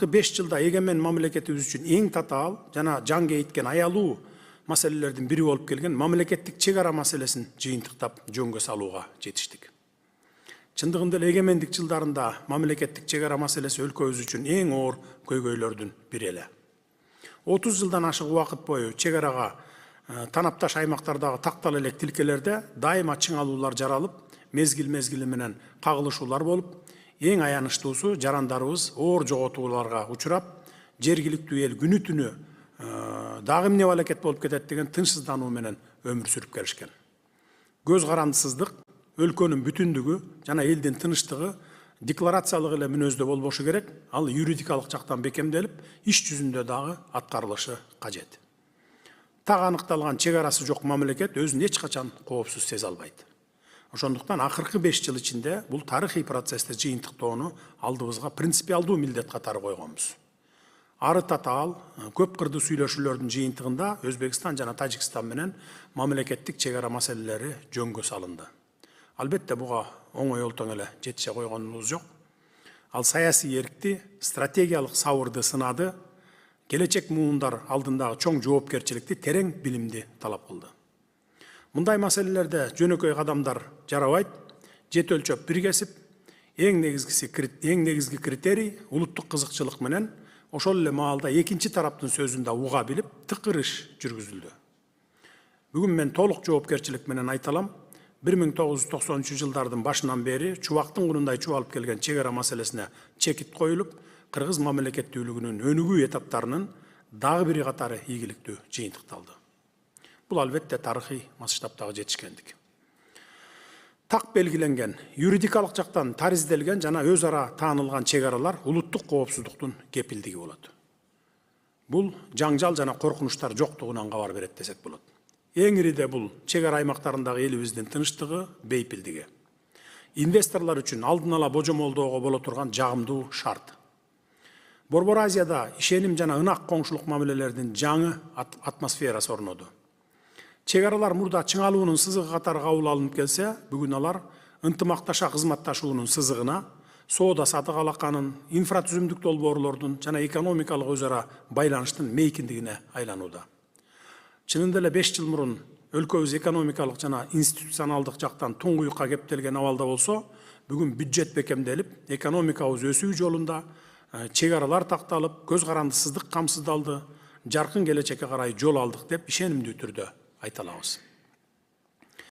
5 жылда эгемен мамлекетибиз үчүн эң татаал жана жан кейиткен аялуу маселелердин бири болуп келген мамлекеттик чек ара маселесин жыйынтыктап жөнгө салууга жетиштик. Чындыгында эле эгемендик жылдарында мамлекеттик чек ара маселеси өлкөбүз үчүн эң оор көйгөйлөрдүн бири эле. 30 жылдан ашык убакыт бою чек арага танапташ аймактардагы тактал элек тилкелерде дайыма чыңалуулар жаралып, мезгил менен кагылышуулар болуп, эң аянычтуусу жарандарыбыз оор жоготууларга учурап, жергиликтүү эл күнү түнү дагы эмне балакет болуп кетет деген тынчсыздануу менен өмүр сүрүп келишкен. Көз карандысыздык, өлкөнүн бүтүндүгү жана элдин тынычтыгы декларациялык эле мүнөздө болбошу керек, ал юридикалык жактан бекемделип, иш жүзүндө дагы аткарылышы кажет. Так аныкталган чек арасы жок мамлекет өзүн эч качан коопсуз сезе албайт. Ошондуктан акыркы 5 жыл ичинде бул тарыхый процессти жыйынтыктоону алдыбызга принципиалдуу милдет катары койгонбуз. Ары татаал, көп кырдуу сүйлөшүүлөрдүн жыйынтыгында Өзбекстан жана Тажикстан менен мамлекеттик чек ара маселелери жөнгө салынды. Албетте буга оңой олтоң эле жетише койгонубуз жок. Ал саясий эркти, стратегиялык сабырды сынады, келечек муундар алдындагы чоң жоопкерчиликти, терең билимди талап кылды. Мындай маселелерде жөнөкөй кадамдар жарабайт, жет өлчөп бир кесип, эң негизги критерий улуттук кызыкчылык менен ошол эле маалда экинчи тараптын сөзүн да уга билип, тыкыр иш жүргүзүлдү. Бүгүн мен толук жоопкерчилик менен айта алам, 1993 жылдардын башынан бери чубактын кунундай чубалып келген чек ара маселесине чекит коюлуп, кыргыз мамлекеттүүлүгүнүн өнүгүү этаптарынын дагы бири катары ийгиликтүү жыйынтыкталды. Бул албетте тарыхый масштабтагы жетишкендик. Так белгиленген, юридикалык жактан таризделген жана өз ара таанылган чек аралар улуттук коопсуздуктун кепилдиги болот. Бул жаңжал жана коркунучтар жоктугунан кабар берет десек болот. Эң ириде бул чек ара аймактарындагы элибиздин тынычтыгы, бейпилдиги. Инвесторлор үчүн алдын ала божомолдоого боло турган жагымдуу шарт. Борбор Азияда ишеним жана ынак коңшулук мамилелердин жаңы атмосферасы орноду. Чек аралар мурда чыңалуунун сызыгы катары кабыл алынып келсе, бүгүн алар ынтымакташа кызматташуунун сызыгына, соода сатык алаканын, инфратүзүмдүк долбоорлордун жана экономикалык өз ара байланыштын мейкиндигине айланууда. Чынында эле 5 жыл мурун өлкөбүз экономикалык жана институционалдык жактан туңгуюкка кептелген абалда болсо, бүгүн бюджет бекемделип, экономикабыз өсүү жолунда, чек аралар такталып, көз карандысыздык камсыздалды, жаркын келечекке карай жол алдык деп ишенимдүү түрдө айта алабыз.